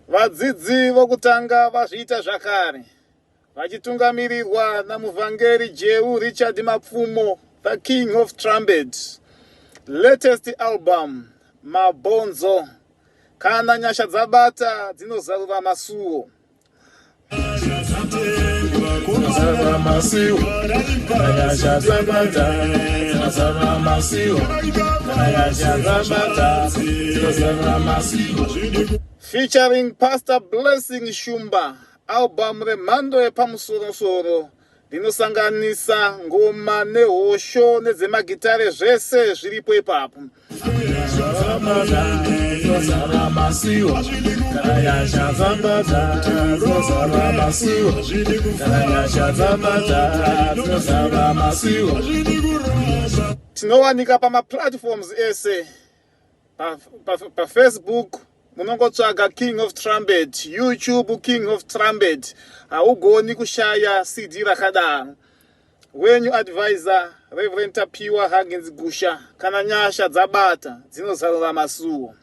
Vadzidzi vokutanga vazviita zvakare vachitungamirirwa namuvhangeri Jehu Richard Mapfumo, the King of Trumpet. Latest album Mabonzo, kana nyasha dzabata dzinozarura masuo. Featuring Pastor Blessing Shumba, album remhando yepamusoro-soro rinosanganisa ngoma nehosho nedzemagitare zvese zviripo ipapo. Tinowanika pamaplatforms ese, pa Facebook munongotsvaga King of Trumpet, YouTube King of Trumpet. Haugoni kushaya CD rakadaro. Wenyu advisor Reverend Tapiwa Huggins Gusha, kana nyasha dzabata dzinozarura masuo.